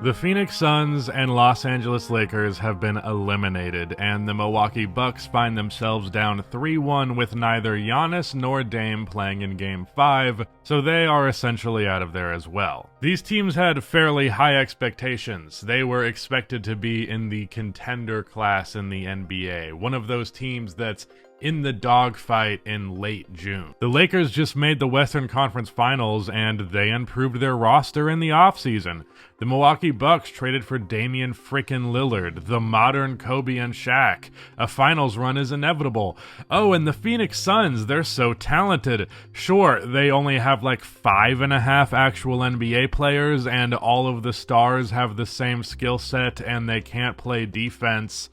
The Phoenix Suns and Los Angeles Lakers have been eliminated, and the Milwaukee Bucks find themselves down 3-1 with neither Giannis nor Dame playing in Game 5, so they are essentially out of there as well. These teams had fairly high expectations. They were expected to be in the contender class in the NBA, one of those teams that's in the dogfight in late June. The Lakers just made the Western Conference Finals, and they improved their roster in the offseason. The Milwaukee Bucks traded for Damian frickin' Lillard, the modern Kobe and Shaq. A finals run is inevitable. Oh, and the Phoenix Suns, they're so talented. Sure, they only have like 5.5 actual NBA players, and all of the stars have the same skill set, and they can't play defense.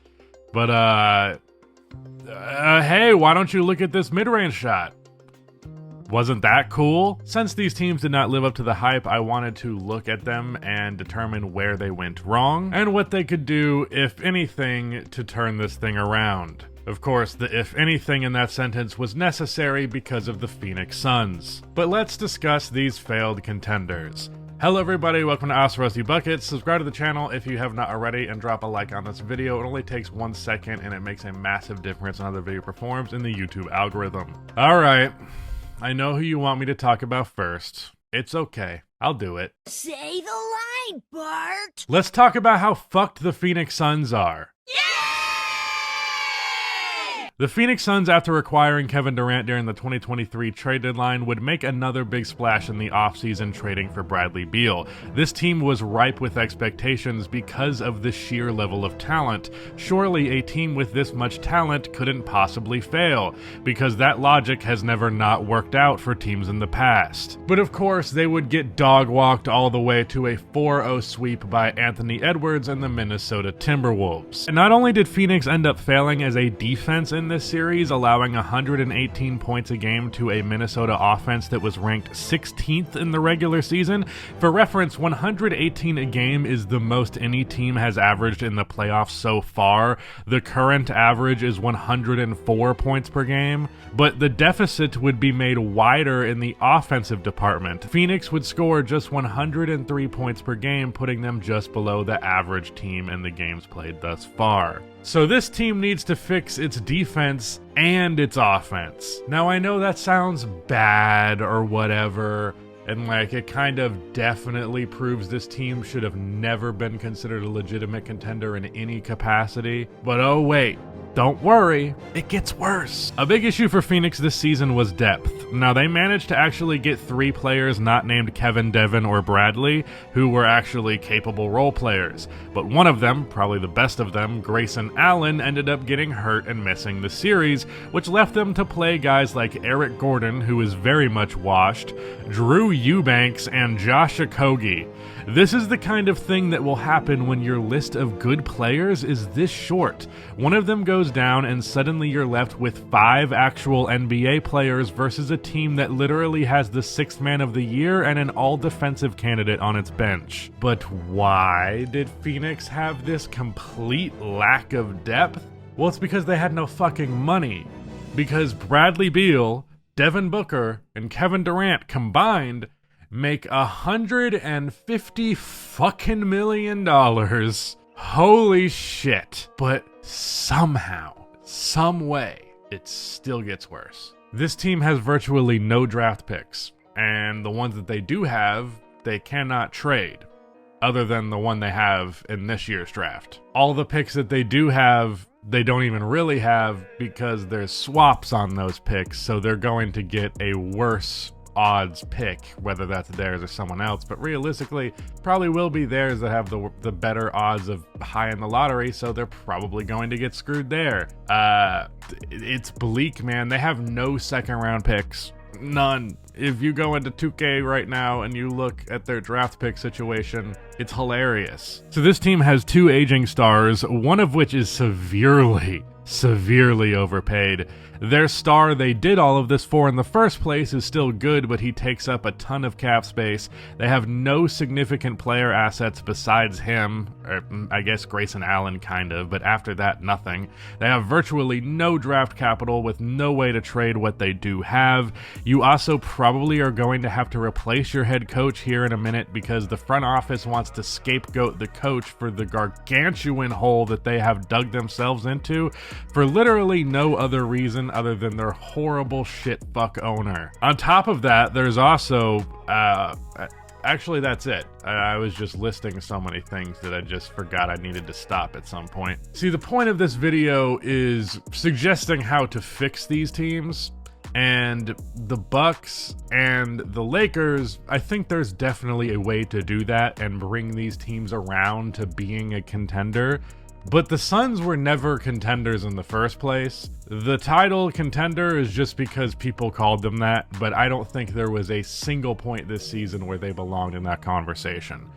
But, hey, why don't you look at this mid-range shot? Wasn't that cool? Since these teams did not live up to the hype, I wanted to look at them and determine where they went wrong, and what they could do, if anything, to turn this thing around. Of course, the if anything in that sentence was necessary because of the Phoenix Suns. But let's discuss these failed contenders. Hello everybody, welcome to Us Rusty Buckets. Subscribe to the channel if you have not already, and drop a like on this video. It only takes 1 second, and it makes a massive difference on how the video performs in the YouTube algorithm. Alright, I know who you want me to talk about first. It's okay, I'll do it. Say the line, Bart! Let's talk about how fucked the Phoenix Suns are. The Phoenix Suns, after acquiring Kevin Durant during the 2023 trade deadline, would make another big splash in the offseason trading for Bradley Beal. This team was ripe with expectations because of the sheer level of talent. Surely a team with this much talent couldn't possibly fail, because that logic has never not worked out for teams in the past. But of course, they would get dog-walked all the way to a 4-0 sweep by Anthony Edwards and the Minnesota Timberwolves. And not only did Phoenix end up failing as a defense in this series, allowing 118 points a game to a Minnesota offense that was ranked 16th in the regular season. For reference, 118 a game is the most any team has averaged in the playoffs so far. The current average is 104 points per game, but the deficit would be made wider in the offensive department. Phoenix would score just 103 points per game, putting them just below the average team in the games played thus far. So this team needs to fix its defense and its offense. Now I know that sounds bad or whatever, and like it kind of definitely proves this team should have never been considered a legitimate contender in any capacity, but oh wait. Don't worry, it gets worse. A big issue for Phoenix this season was depth. Now, they managed to actually get 3 players not named Kevin, Devin, or Bradley, who were actually capable role players. But one of them, probably the best of them, Grayson Allen, ended up getting hurt and missing the series, which left them to play guys like Eric Gordon, who is very much washed, Drew Eubanks, and Josh Okogie. This is the kind of thing that will happen when your list of good players is this short. One of them goes down and suddenly you're left with 5 actual NBA players versus a team that literally has the 6th man of the year and an all-defensive candidate on its bench. But why did Phoenix have this complete lack of depth? Well, it's because they had no fucking money. Because Bradley Beal, Devin Booker, and Kevin Durant combined make $150 fucking million. Holy shit. But somehow, some way, it still gets worse. This team has virtually no draft picks, and the ones that they do have, they cannot trade, other than the one they have in this year's draft. All the picks that they do have, they don't even really have because there's swaps on those picks, so they're going to get a worse odds pick, whether that's theirs or someone else, but realistically probably will be theirs that have the better odds of high in the lottery, so they're probably going to get screwed there. It's bleak, man. They have no second round picks. None. If you go into 2K right now and you look at their draft pick situation, it's hilarious. So this team has 2 aging stars, one of which is severely overpaid. Their star they did all of this for in the first place is still good, but he takes up a ton of cap space. They have no significant player assets besides him, or I guess Grayson Allen kind of, but after that, nothing. They have virtually no draft capital with no way to trade what they do have. You also probably are going to have to replace your head coach here in a minute because the front office wants to scapegoat the coach for the gargantuan hole that they have dug themselves into for literally no other reason other than their horrible shit fuck owner. On top of that, there's also actually, that's it. I was just listing so many things that I just forgot I needed to stop at some point. See, the point of this video is suggesting how to fix these teams. And the Bucks and the Lakers, I think there's definitely a way to do that and bring these teams around to being a contender. But the Suns were never contenders in the first place. The title contender is just because people called them that, but I don't think there was a single point this season where they belonged in that conversation.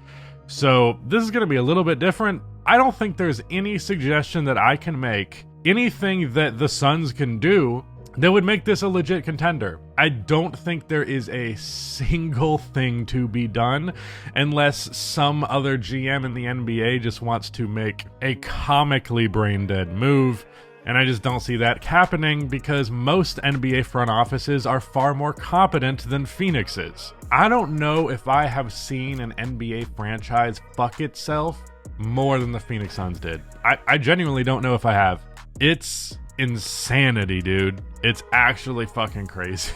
So this is going to be a little bit different. I don't think there's any suggestion that I can make, anything that the Suns can do that would make this a legit contender. I don't think there is a single thing to be done unless some other GM in the NBA just wants to make a comically brain-dead move, and I just don't see that happening because most NBA front offices are far more competent than Phoenix is. I don't know if I have seen an NBA franchise fuck itself more than the Phoenix Suns did. I genuinely don't know if I have. It's insanity, dude. It's actually fucking crazy.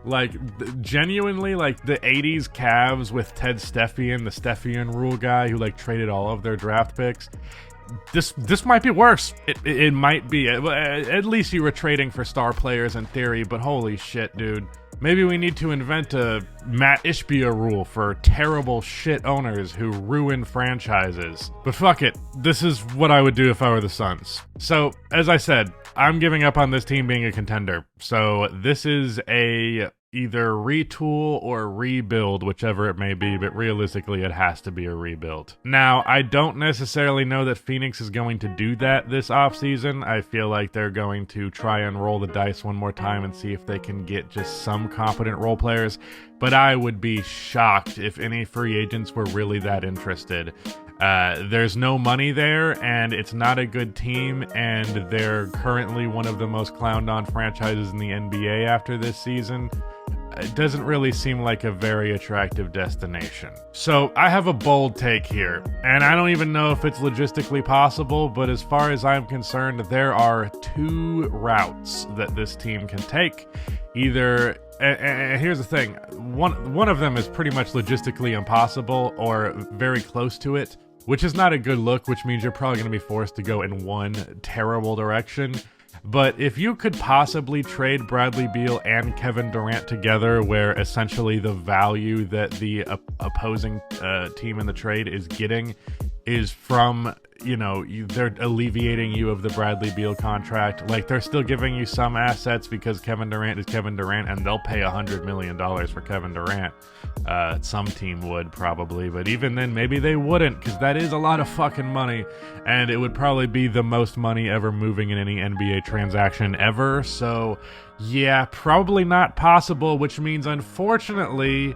Like, genuinely, like, the 80s Cavs with Ted Stepien, the Stepien rule guy who, like, traded all of their draft picks. This might be worse. It might be. At least you were trading for star players in theory, but holy shit, dude. Maybe we need to invent a Matt Ishbia rule for terrible shit owners who ruin franchises. But fuck it. This is what I would do if I were the Suns. So, as I said, I'm giving up on this team being a contender. So this is a either retool or rebuild, whichever it may be, but realistically it has to be a rebuild. Now, I don't necessarily know that Phoenix is going to do that this offseason. I feel like they're going to try and roll the dice one more time and see if they can get just some competent role players, but I would be shocked if any free agents were really that interested. There's no money there, and it's not a good team, and they're currently one of the most clowned on franchises in the NBA after this season. It doesn't really seem like a very attractive destination. So I have a bold take here, and I don't even know if it's logistically possible, but as far as I'm concerned, there are two routes that this team can take. Either, and here's the thing, one of them is pretty much logistically impossible or very close to it, which is not a good look, which means you're probably going to be forced to go in one terrible direction. But if you could possibly trade Bradley Beal and Kevin Durant together, where essentially the value that the opposing team in the trade is getting is from, you know, they're alleviating you of the Bradley Beal contract. Like, they're still giving you some assets because Kevin Durant is Kevin Durant, and they'll pay $100 million for Kevin Durant. Some team would probably, but even then, maybe they wouldn't, because that is a lot of fucking money, and it would probably be the most money ever moving in any NBA transaction ever. So, yeah, probably not possible, which means, unfortunately,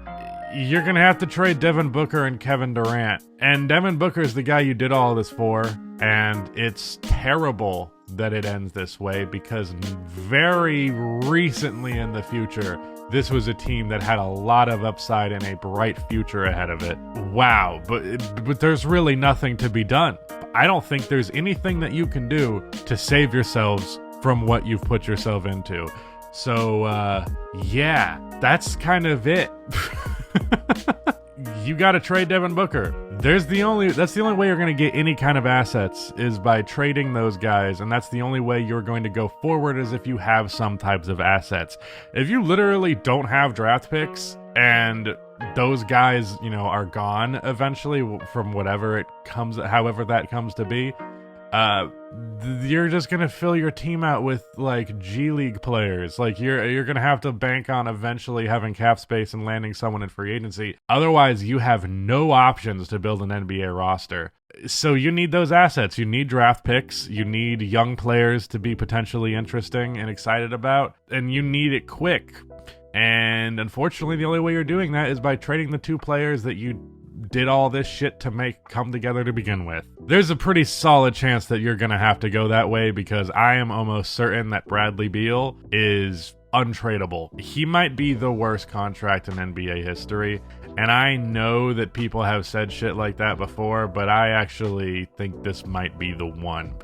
you're going to have to trade Devin Booker and Kevin Durant. And Devin Booker is the guy you did all this for, and it's terrible that it ends this way because very recently in the future, this was a team that had a lot of upside and a bright future ahead of it. Wow, but there's really nothing to be done. I don't think there's anything that you can do to save yourselves from what you've put yourself into. So, yeah, that's kind of it. You got to trade Devin Booker. That's the only way you're going to get any kind of assets is by trading those guys, and that's the only way you're going to go forward is if you have some types of assets. If you literally don't have draft picks and those guys, you know, are gone eventually from whatever it comes, however that comes to be, you're just gonna fill your team out with like G League players. Like you're gonna have to bank on eventually having cap space and landing someone in free agency. Otherwise, you have no options to build an NBA roster. So you need those assets. You need draft picks. You need young players to be potentially interesting and excited about, and you need it quick. And unfortunately, the only way you're doing that is by trading the two players that you did all this shit to make come together to begin with. There's a pretty solid chance that you're gonna have to go that way because I am almost certain that Bradley Beal is untradeable. He might be the worst contract in NBA history, and I know that people have said shit like that before, but I actually think this might be the one.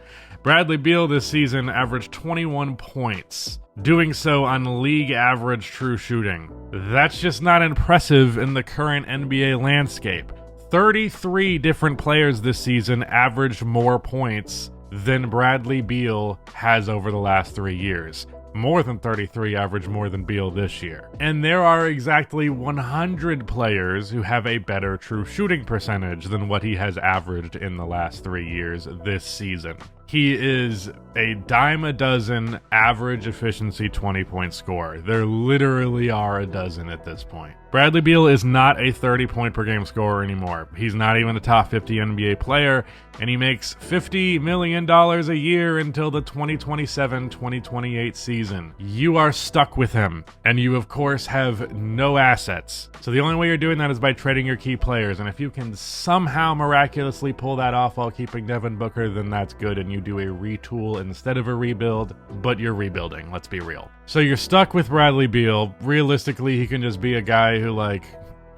Bradley Beal this season averaged 21 points, doing so on league average true shooting. That's just not impressive in the current NBA landscape. 33 different players this season averaged more points than Bradley Beal has over the last 3 years. More than 33 average more than Beal this year. And there are exactly 100 players who have a better true shooting percentage than what he has averaged in the last 3 years this season. He is a dime a dozen average efficiency 20-point scorer. There literally are a dozen at this point. Bradley Beal is not a 30-point per game scorer anymore. He's not even a top 50 NBA player, and he makes $50 million a year until the 2027-2028 season. You are stuck with him, and you of course have no assets. So the only way you're doing that is by trading your key players, and if you can somehow miraculously pull that off while keeping Devin Booker, then that's good, and you do a retool instead of a rebuild, but you're rebuilding, let's be real. So you're stuck with Bradley Beal. Realistically, he can just be a guy who, like,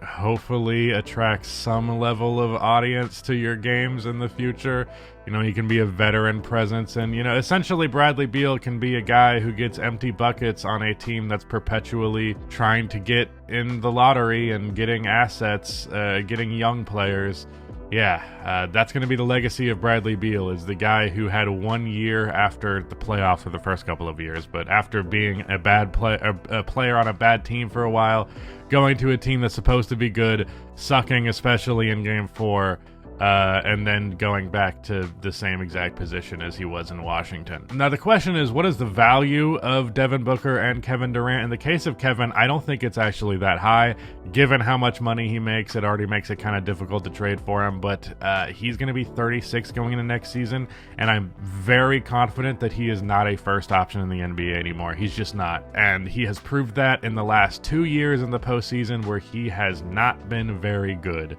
hopefully attracts some level of audience to your games in the future. You know, he can be a veteran presence, and, you know, essentially Bradley Beal can be a guy who gets empty buckets on a team that's perpetually trying to get in the lottery and getting assets, getting young players. Yeah, that's going to be the legacy of Bradley Beal, is the guy who had 1 year after the playoffs for the first couple of years, but after being a player on a bad team for a while, going to a team that's supposed to be good, sucking especially in Game 4, and then going back to the same exact position as he was in Washington. Now the question is, what is the value of Devin Booker and Kevin Durant? In the case of Kevin, I don't think it's actually that high. Given how much money he makes, it already makes it kind of difficult to trade for him, but he's going to be 36 going into next season, and I'm very confident that he is not a first option in the NBA anymore. He's just not, and he has proved that in the last 2 years in the postseason where he has not been very good.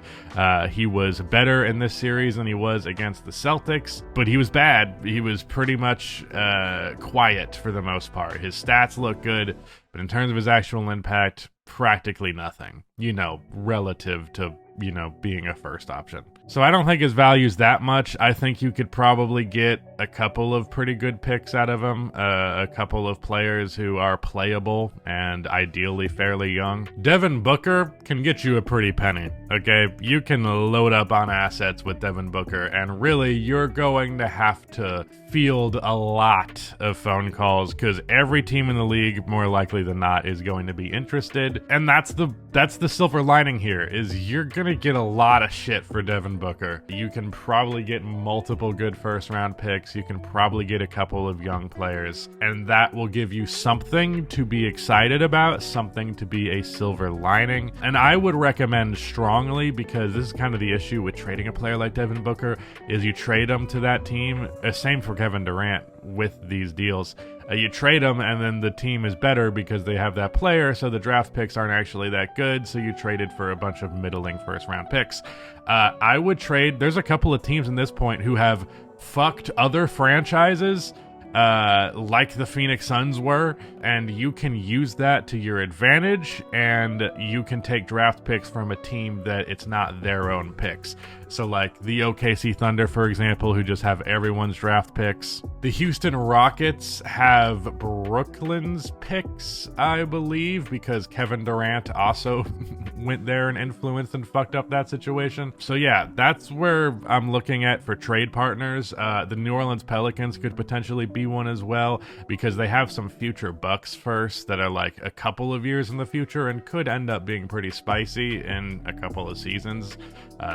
He was better in this series than he was against the Celtics, but he was bad. He was pretty much quiet for the most part. His stats look good, but in terms of his actual impact, practically nothing, you know, relative to, you know, being a first option. So I don't think his value's that much. I think you could probably get a couple of pretty good picks out of him, a couple of players who are playable and ideally fairly young. Devin Booker can get you a pretty penny, okay? You can load up on assets with Devin Booker, and really you're going to have to field a lot of phone calls because every team in the league, more likely than not, is going to be interested. And that's the silver lining here, is you're gonna get a lot of shit for Devin Booker. You can probably get multiple good first round picks. You can probably get a couple of young players, and that will give you something to be excited about, something to be a silver lining. And I would recommend strongly, because this is kind of the issue with trading a player like Devin Booker, is you trade him to that team. Same for Kevin Durant with these deals. You trade them, and then the team is better because they have that player, so the draft picks aren't actually that good, so you traded for a bunch of middling first-round picks. I would trade... There's a couple of teams in this point who have fucked other franchises, like the Phoenix Suns were, and you can use that to your advantage, and you can take draft picks from a team that it's not their own picks. So like the OKC Thunder, for example, who just have everyone's draft picks. The Houston Rockets have Brooklyn's picks, I believe, because Kevin Durant also went there and influenced and fucked up that situation. So yeah, that's where I'm looking at for trade partners. The New Orleans Pelicans could potentially be one as well, because they have some future Bucks first that are like a couple of years in the future and could end up being pretty spicy in a couple of seasons.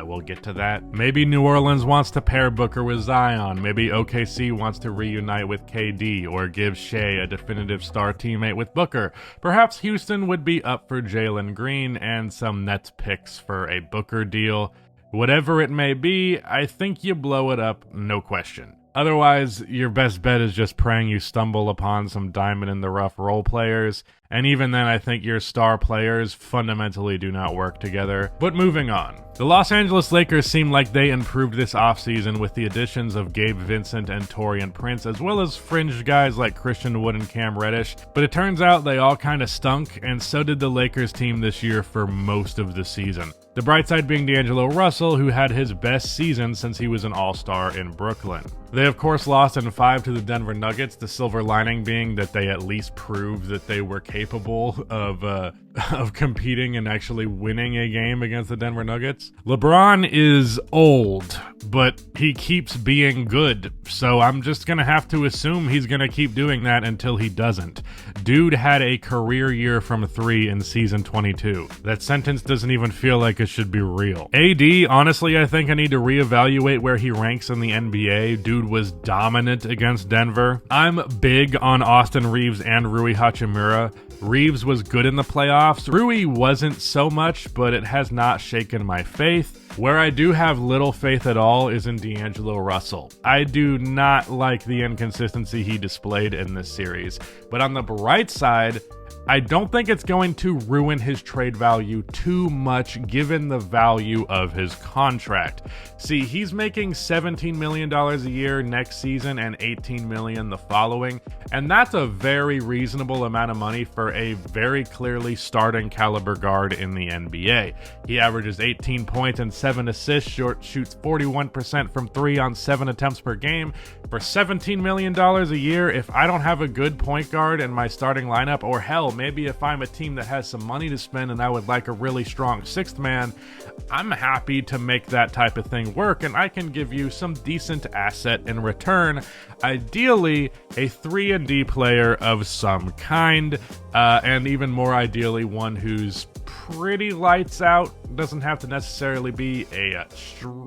We'll get to that. Maybe New Orleans wants to pair Booker with Zion. Maybe OKC wants to reunite with KD or give Shea a definitive star teammate with Booker. Perhaps Houston would be up for Jalen Green and some Nets picks for a Booker deal. Whatever it may be, I think you blow it up, no question. Otherwise, your best bet is just praying you stumble upon some diamond in the rough role players. And even then, I think your star players fundamentally do not work together. But moving on. The Los Angeles Lakers seem like they improved this offseason with the additions of Gabe Vincent and Taurean Prince, as well as fringe guys like Christian Wood and Cam Reddish. But it turns out they all kind of stunk, and so did the Lakers team this year for most of the season. The bright side being D'Angelo Russell, who had his best season since he was an all-star in Brooklyn. They, of course, lost in 5 to the Denver Nuggets, the silver lining being that they at least proved that they were capable of competing and actually winning a game against the Denver Nuggets. LeBron is old, but he keeps being good, so I'm just going to have to assume he's going to keep doing that until he doesn't. Dude had a career year from 3 in season 22. That sentence doesn't even feel like it should be real. AD, honestly, I think I need to reevaluate where he ranks in the NBA. Dude was dominant against Denver. I'm big on Austin Reeves and Rui Hachimura. Reeves was good in the playoffs. Rui wasn't so much, but it has not shaken my faith. Where I do have little faith at all is in D'Angelo Russell. I do not like the inconsistency he displayed in this series. But on the bright side, I don't think it's going to ruin his trade value too much given the value of his contract. See, he's making $17 million a year next season and $18 million the following, and that's a very reasonable amount of money for a very clearly starting caliber guard in the NBA. He averages 18 points and 7 assists, shoots 41% from 3 on 7 attempts per game. For $17 million a year, if I don't have a good point guard in my starting lineup, or hell, maybe if I'm a team that has some money to spend and I would like a really strong sixth man, I'm happy to make that type of thing work, and I can give you some decent asset in return. Ideally, a 3-and-D player of some kind, and even more ideally, one who's pretty lights out. Doesn't have to necessarily be a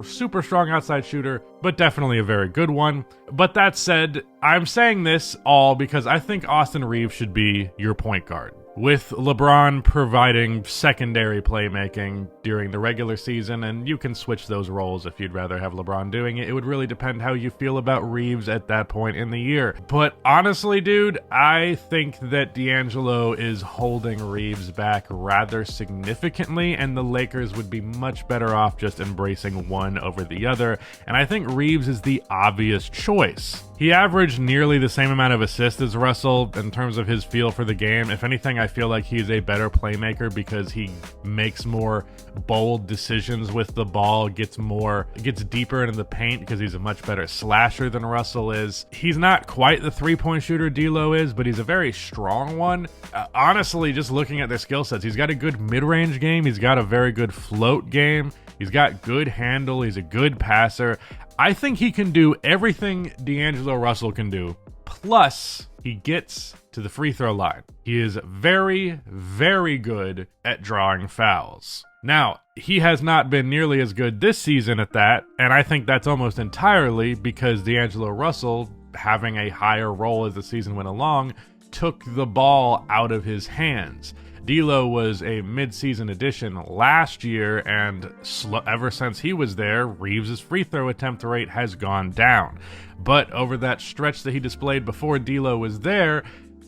super strong outside shooter, but definitely a very good one. But that said, I'm saying this all because I think Austin Reeves should be your point guard, with LeBron providing secondary playmaking during the regular season, and you can switch those roles if you'd rather have LeBron doing it. It would really depend how you feel about Reeves at that point in the year. But honestly, dude, I think that D'Angelo is holding Reeves back rather significantly, and the Lakers would be much better off just embracing one over the other, and I think Reeves is the obvious choice. He averaged nearly the same amount of assists as Russell in terms of his feel for the game. If anything, I feel like he's a better playmaker because he makes more bold decisions with the ball, gets deeper into the paint because he's a much better slasher than Russell is. He's not quite the three-point shooter D'Lo is, but he's a very strong one. Honestly, just looking at their skill sets, he's got a good mid-range game. He's got a very good float game. He's got good handle. He's a good passer. I think he can do everything D'Angelo Russell can do, plus he gets to the free throw line. He is very, very good at drawing fouls. Now, he has not been nearly as good this season at that, and I think that's almost entirely because D'Angelo Russell, having a higher role as the season went along, took the ball out of his hands. D'Lo was a mid-season addition last year, and ever since he was there, Reeves' free throw attempt rate has gone down. But over that stretch that he displayed before D'Lo was there,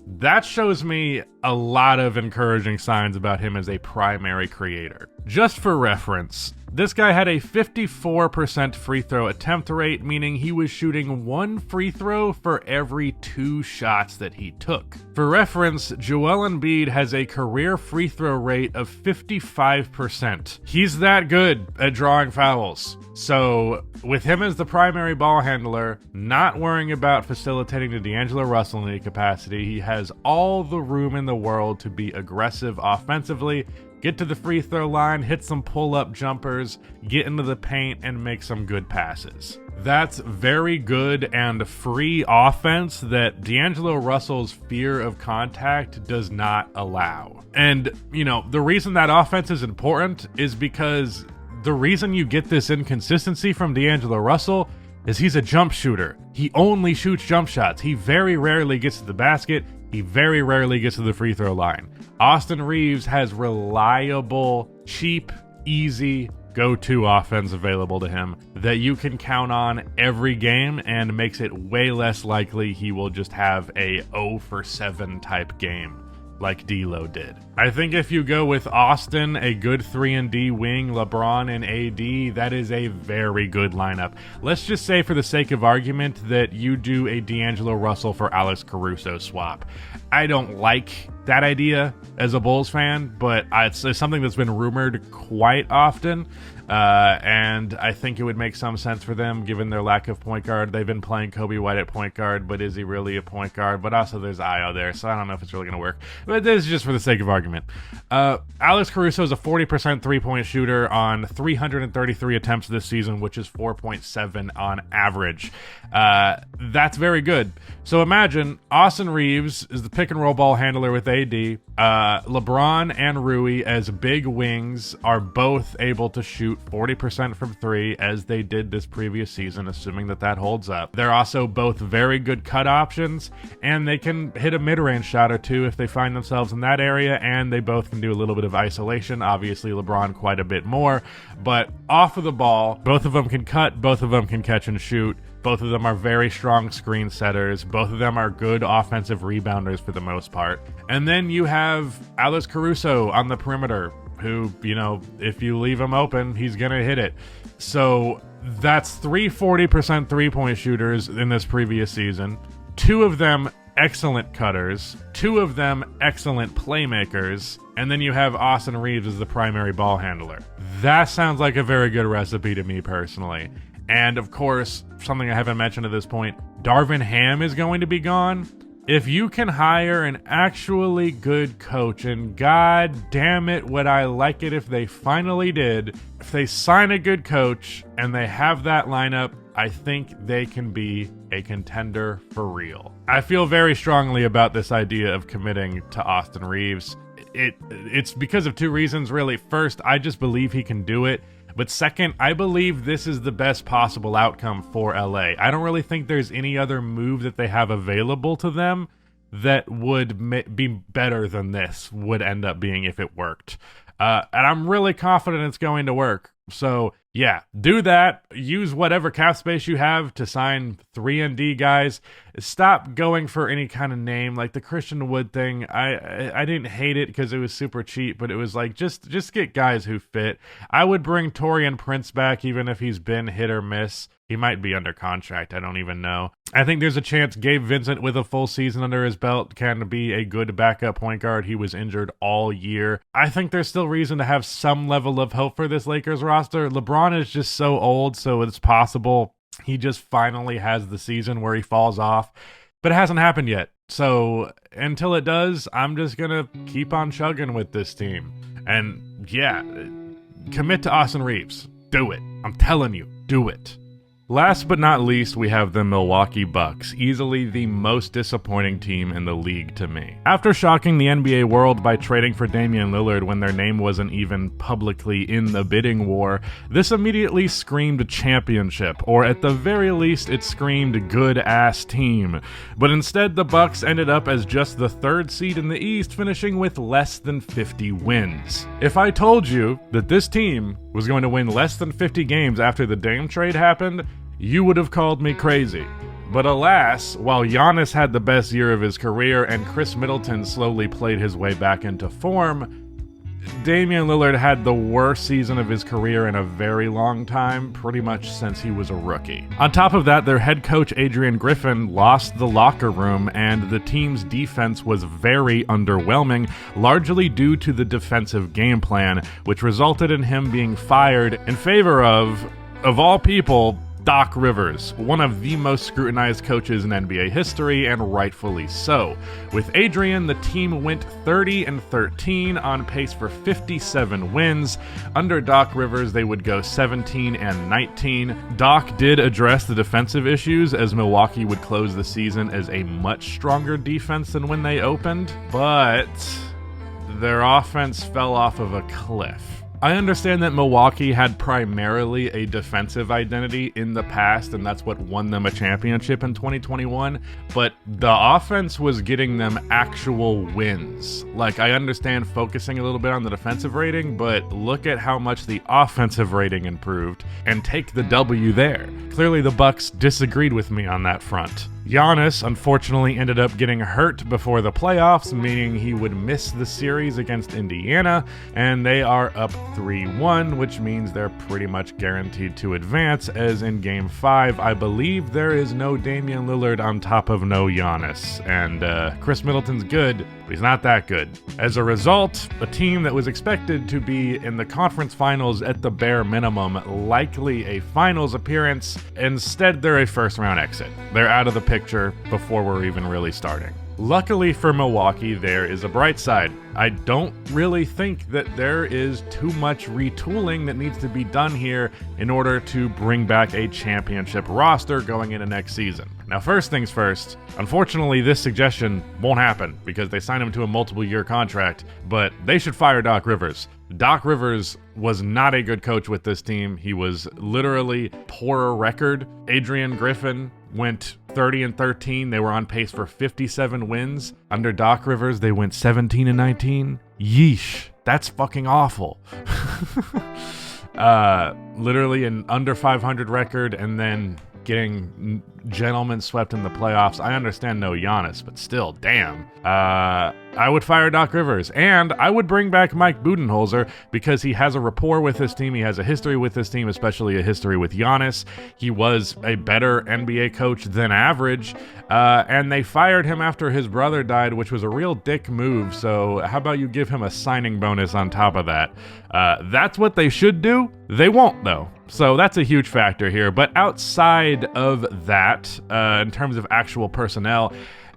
that shows me a lot of encouraging signs about him as a primary creator. Just for reference, this guy had a 54% free throw attempt rate, meaning he was shooting 1 free throw for every 2 shots that he took. For reference, Joel Embiid has a career free throw rate of 55%. He's that good at drawing fouls. So, with him as the primary ball handler, not worrying about facilitating to D'Angelo Russell in any capacity, he has all the room in the world to be aggressive offensively, get to the free throw line, hit some pull-up jumpers, get into the paint, and make some good passes. That's very good and free offense that D'Angelo Russell's fear of contact does not allow. And, the reason that offense is important is because the reason you get this inconsistency from D'Angelo Russell is he's a jump shooter. He only shoots jump shots. He very rarely gets to the basket. He very rarely gets to the free throw line. Austin Reeves has reliable, cheap, easy go-to offense available to him that you can count on every game, and makes it way less likely he will just have a 0 for 7 type game like D'Lo did. I think if you go with Austin, a good 3-and-D wing, LeBron and AD, that is a very good lineup. Let's just say for the sake of argument that you do a D'Angelo Russell for Alex Caruso swap. I don't like that idea as a Bulls fan, but it's something that's been rumored quite often. And I think it would make some sense for them given their lack of point guard. They've been playing Kobe White at point guard, but is he really a point guard? But also there's Io there, so I don't know if it's really going to work. But this is just for the sake of argument. Alex Caruso is a 40% three-point shooter on 333 attempts this season, which is 4.7 on average. That's very good. So imagine Austin Reeves is the pick-and-roll ball handler with AD. LeBron and Rui as big wings are both able to shoot 40% from 3 as they did this previous season, assuming that holds up. They're also both very good cut options, and they can hit a mid-range shot or two if they find themselves in that area, and they both can do a little bit of isolation. Obviously, LeBron quite a bit more, but off of the ball, both of them can cut, both of them can catch and shoot. Both of them are very strong screen setters. Both of them are good offensive rebounders for the most part. And then you have Alex Caruso on the perimeter, who, if you leave him open, he's going to hit it. So that's 40% three-point shooters in this previous season. 2 of them excellent cutters. 2 of them excellent playmakers. And then you have Austin Reeves as the primary ball handler. That sounds like a very good recipe to me personally. And of course, something I haven't mentioned at this point, Darvin Ham is going to be gone. If you can hire an actually good coach, and god damn it, would I like it if they finally did, if they sign a good coach and they have that lineup, I think they can be a contender for real. I feel very strongly about this idea of committing to Austin Reeves. It's because of 2 reasons, really. First, I just believe he can do it. But second, I believe this is the best possible outcome for LA. I don't really think there's any other move that they have available to them that would be better than this would end up being if it worked. And I'm really confident it's going to work. So yeah, do that. Use whatever cap space you have to sign 3-and-D guys. Stop going for any kind of name like the Christian Wood thing. I didn't hate it because it was super cheap, but it was like just get guys who fit. I would bring Taurean Prince back even if he's been hit or miss. He might be under contract. I don't even know. I think there's a chance Gabe Vincent with a full season under his belt can be a good backup point guard. He was injured all year. I think there's still reason to have some level of hope for this Lakers roster. LeBron is just so old, so it's possible he just finally has the season where he falls off. But it hasn't happened yet. So until it does, I'm just going to keep on chugging with this team. And yeah, commit to Austin Reeves. Do it. I'm telling you, do it. Last but not least, we have the Milwaukee Bucks, easily the most disappointing team in the league to me. After shocking the NBA world by trading for Damian Lillard when their name wasn't even publicly in the bidding war, this immediately screamed championship, or at the very least, it screamed good-ass team. But instead, the Bucks ended up as just the 3rd seed in the East, finishing with less than 50 wins. If I told you that this team was going to win less than 50 games after the Dame trade happened, you would have called me crazy. But alas, while Giannis had the best year of his career and Chris Middleton slowly played his way back into form, Damian Lillard had the worst season of his career in a very long time, pretty much since he was a rookie. On top of that, their head coach Adrian Griffin lost the locker room, and the team's defense was very underwhelming, largely due to the defensive game plan, which resulted in him being fired in favor of all people, Doc Rivers, one of the most scrutinized coaches in NBA history, and rightfully so. With Adrian, the team went 30-13 on pace for 57 wins. Under Doc Rivers, they would go 17-19. Doc did address the defensive issues, as Milwaukee would close the season as a much stronger defense than when they opened, but their offense fell off of a cliff. I understand that Milwaukee had primarily a defensive identity in the past, and that's what won them a championship in 2021, but the offense was getting them actual wins. Like, I understand focusing a little bit on the defensive rating, but look at how much the offensive rating improved and take the W there. Clearly the Bucks disagreed with me on that front. Giannis unfortunately ended up getting hurt before the playoffs, meaning he would miss the series against Indiana, and they are up 3-1, which means they're pretty much guaranteed to advance, as in Game 5, I believe there is no Damian Lillard on top of no Giannis, and Chris Middleton's good, but he's not that good. As a result, a team that was expected to be in the conference finals at the bare minimum, likely a finals appearance, instead they're a first-round exit. They're out of the picture before we're even really starting. Luckily for Milwaukee, there is a bright side. I don't really think that there is too much retooling that needs to be done here in order to bring back a championship roster going into next season. Now, first things first, unfortunately, this suggestion won't happen because they signed him to a multiple-year contract, but they should fire Doc Rivers. Doc Rivers was not a good coach with this team. He was literally poorer record. Adrian Griffin went 30-13. They were on pace for 57 wins. Under Doc Rivers, they went 17-19. Yeesh. That's fucking awful. Literally an under 500 record and then getting gentlemen swept in the playoffs. I understand no Giannis, but still, damn. I would fire Doc Rivers, and I would bring back Mike Budenholzer because he has a rapport with this team. He has a history with this team, especially a history with Giannis. He was a better NBA coach than average, and they fired him after his brother died, which was a real dick move. So how about you give him a signing bonus on top of that? That's what they should do. They won't, though. So that's a huge factor here. But outside of that, in terms of actual personnel,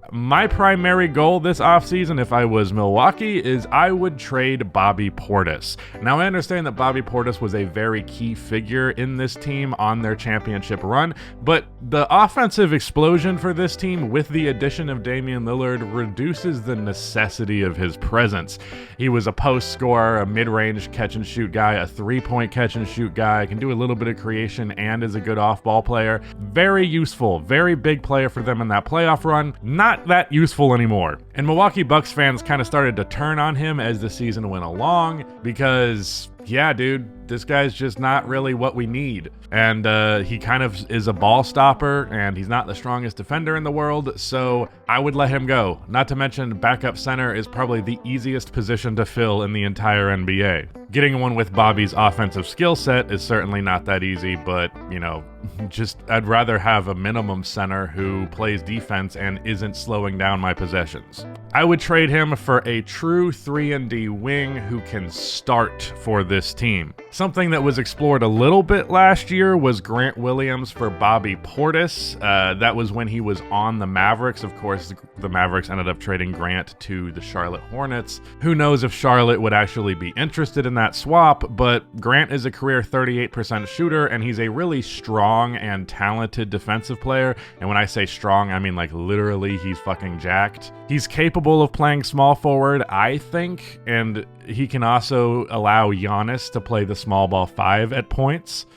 my primary goal this offseason, if I was Milwaukee, is I would trade Bobby Portis. Now, I understand that Bobby Portis was a very key figure in this team on their championship run, but the offensive explosion for this team with the addition of Damian Lillard reduces the necessity of his presence. He was a post scorer, a mid-range catch-and-shoot guy, a three-point catch-and-shoot guy, can do a little bit of creation and is a good off-ball player. Very useful, very big player for them in that playoff run. Not that useful anymore. And Milwaukee Bucks fans kind of started to turn on him as the season went along because, yeah, dude, this guy's just not really what we need. And he kind of is a ball stopper, and he's not the strongest defender in the world, so I would let him go. Not to mention, backup center is probably the easiest position to fill in the entire NBA. Getting one with Bobby's offensive skill set is certainly not that easy, but, you know, just I'd rather have a minimum center who plays defense and isn't slowing down my possessions. I would trade him for a true 3-and-D wing who can start for this team. Something that was explored a little bit last year was Grant Williams for Bobby Portis. That was when he was on the Mavericks. Of course, the Mavericks ended up trading Grant to the Charlotte Hornets. Who knows if Charlotte would actually be interested in that swap, but Grant is a career 38% shooter, and he's a really strong and talented defensive player. And when I say strong, I mean like literally he's fucking jacked. He's capable of playing small forward, I think, and he can also allow Giannis to play the small ball 5 at points,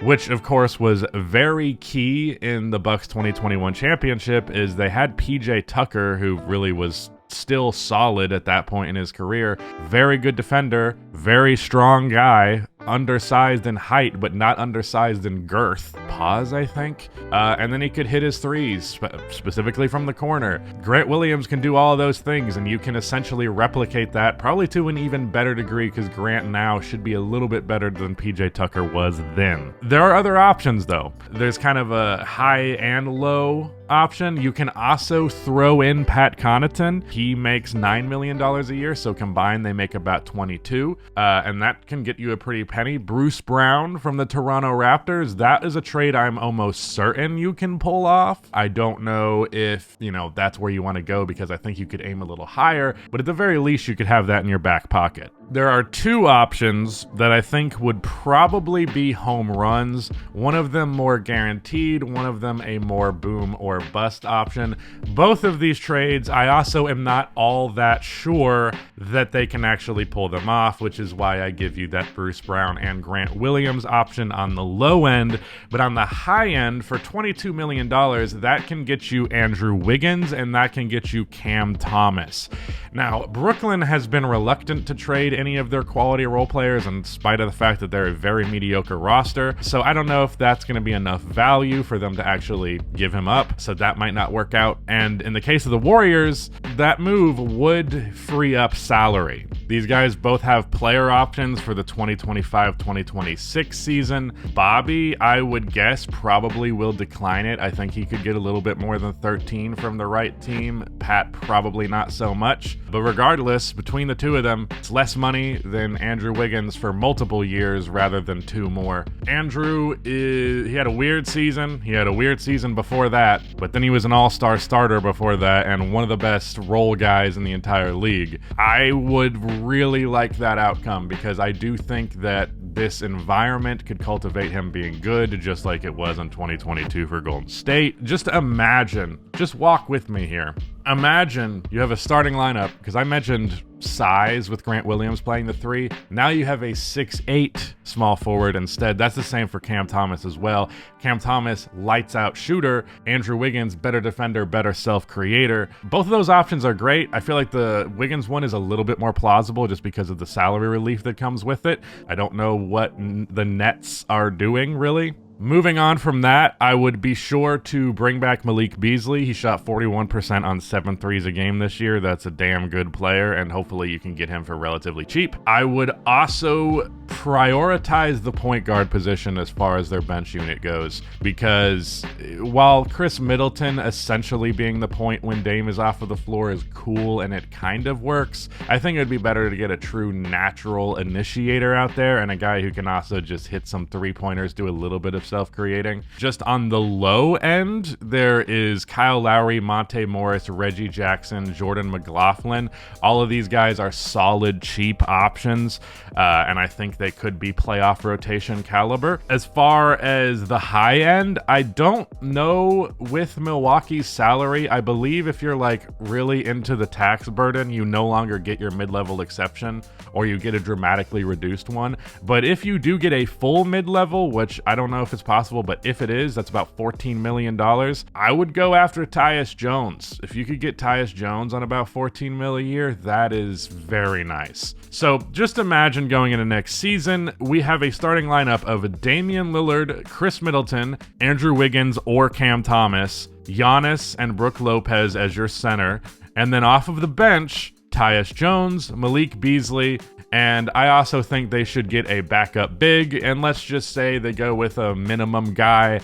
which of course was very key in the Bucks 2021 championship, is they had PJ Tucker, who really was still solid at that point in his career. Very good defender, very strong guy, undersized in height, but not undersized in girth. Pause, I think. And then he could hit his threes, specifically from the corner. Grant Williams can do all of those things, and you can essentially replicate that, probably to an even better degree, because Grant now should be a little bit better than PJ Tucker was then. There are other options, though. There's kind of a high and low option. You can also throw in Pat Connaughton. He makes $9 million a year, so combined they make about 22, and that can get you a pretty penny. Bruce Brown from the Toronto Raptors, that is a trade I'm almost certain you can pull off. I don't know if, you know, that's where you want to go, because I think you could aim a little higher, but at the very least you could have that in your back pocket. There are two options that I think would probably be home runs. One of them more guaranteed, one of them a more boom or or bust option. Both of these trades, I also am not all that sure that they can actually pull them off, which is why I give you that Bruce Brown and Grant Williams option on the low end. But on the high end, for $22 million, that can get you Andrew Wiggins and that can get you Cam Thomas. Now, Brooklyn has been reluctant to trade any of their quality role players in spite of the fact that they're a very mediocre roster. So I don't know if that's going to be enough value for them to actually give him up. So that might not work out. And in the case of the Warriors, that move would free up salary. These guys both have player options for the 2025-2026 season. Bobby, I would guess, probably will decline it. I think he could get a little bit more than 13 from the right team. Pat, probably not so much. But regardless, between the two of them, it's less money than Andrew Wiggins for multiple years rather than 2 more. Andrew, he had a weird season. He had a weird season before that, but then he was an all-star starter before that and one of the best role guys in the entire league. I would really like that outcome because I do think that this environment could cultivate him being good, just like it was in 2022 for Golden State. Just imagine, just walk with me here. Imagine you have a starting lineup, because I mentioned size with Grant Williams playing the 3. Now you have a 6'8" small forward instead. That's the same for Cam Thomas as well. Cam Thomas, lights out shooter. Andrew Wiggins, better defender, better self-creator. Both of those options are great. I feel like the Wiggins one is a little bit more plausible just because of the salary relief that comes with it. I don't know what the Nets are doing, really. Moving on from that, I would be sure to bring back Malik Beasley. He shot 41% on 7 threes a game this year. That's a damn good player, and hopefully you can get him for relatively cheap. I would also prioritize the point guard position as far as their bench unit goes, because while Chris Middleton essentially being the point when Dame is off of the floor is cool and it kind of works, I think it would be better to get a true natural initiator out there and a guy who can also just hit some three-pointers, do a little bit of self-creating. Just on the low end, there is Kyle Lowry, Monte Morris, Reggie Jackson, Jordan McLaughlin. All of these guys are solid, cheap options, and I think they could be playoff rotation caliber. As far as the high end, I don't know with Milwaukee's salary. I believe if you're like really into the tax burden, you no longer get your mid-level exception, or you get a dramatically reduced one. But if you do get a full mid-level, which I don't know if it's possible, but if it is, that's about $14 million. I would go after Tyus Jones. If you could get Tyus Jones on about $14 million a year, that is very nice. So just imagine going into next season, we have a starting lineup of Damian Lillard, Chris Middleton, Andrew Wiggins or Cam Thomas, Giannis and Brook Lopez as your center, and then off of the bench, Tyus Jones, Malik Beasley, and I also think they should get a backup big, and let's just say they go with a minimum guy,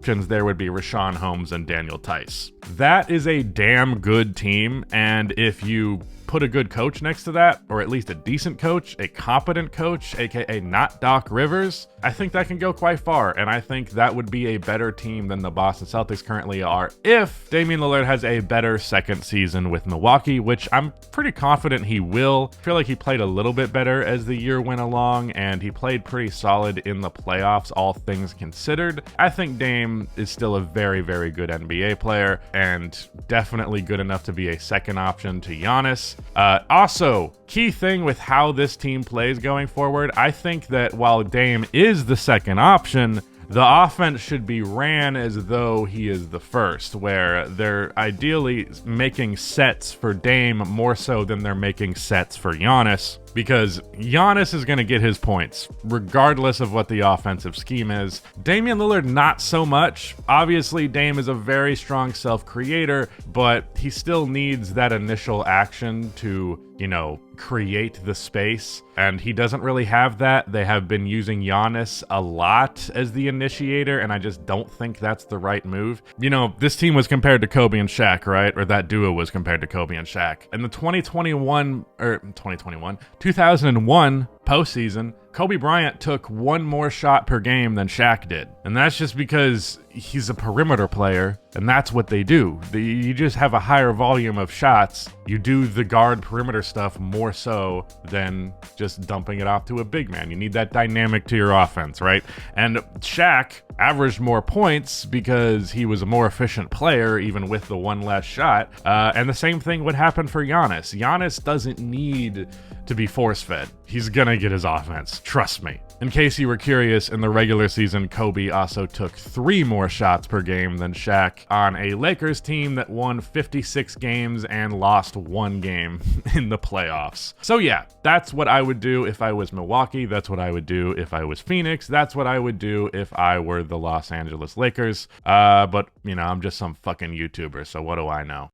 since there would be Rashawn Holmes and Daniel Tice. That is a damn good team, and if you put a good coach next to that, or at least a decent coach, a competent coach, aka not Doc Rivers, I think that can go quite far, and I think that would be a better team than the Boston Celtics currently are if Damian Lillard has a better second season with Milwaukee, which I'm pretty confident he will. I feel like he played a little bit better as the year went along, and he played pretty solid in the playoffs, all things considered. I think Dame is still a very, very good NBA player, and definitely good enough to be a second option to Giannis. Also, key thing with how this team plays going forward, I think that while Dame is the second option, the offense should be ran as though he is the first, where they're ideally making sets for Dame more so than they're making sets for Giannis, because Giannis is going to get his points regardless of what the offensive scheme is. Damian Lillard, not so much. Obviously, Dame is a very strong self-creator, but he still needs that initial action to, create the space, and he doesn't really have that. They have been using Giannis a lot as the initiator, and I just don't think that's the right move. This team was compared to Kobe and Shaq, right? Or that duo was compared to Kobe and Shaq. In the 2001 postseason, Kobe Bryant took one more shot per game than Shaq did. And that's just because he's a perimeter player, and that's what they do. You just have a higher volume of shots. You do the guard perimeter stuff more so than just dumping it off to a big man. You need that dynamic to your offense, right? And Shaq averaged more points because he was a more efficient player, even with the one less shot. And the same thing would happen for Giannis. Giannis doesn't need to be force-fed. He's gonna get his offense, trust me. In case you were curious, in the regular season, Kobe also took 3 more shots per game than Shaq on a Lakers team that won 56 games and lost 1 game in the playoffs. So yeah, that's what I would do if I was Milwaukee. That's what I would do if I was Phoenix. That's what I would do if I were the Los Angeles Lakers. But, you know, I'm just some fucking YouTuber, so what do I know?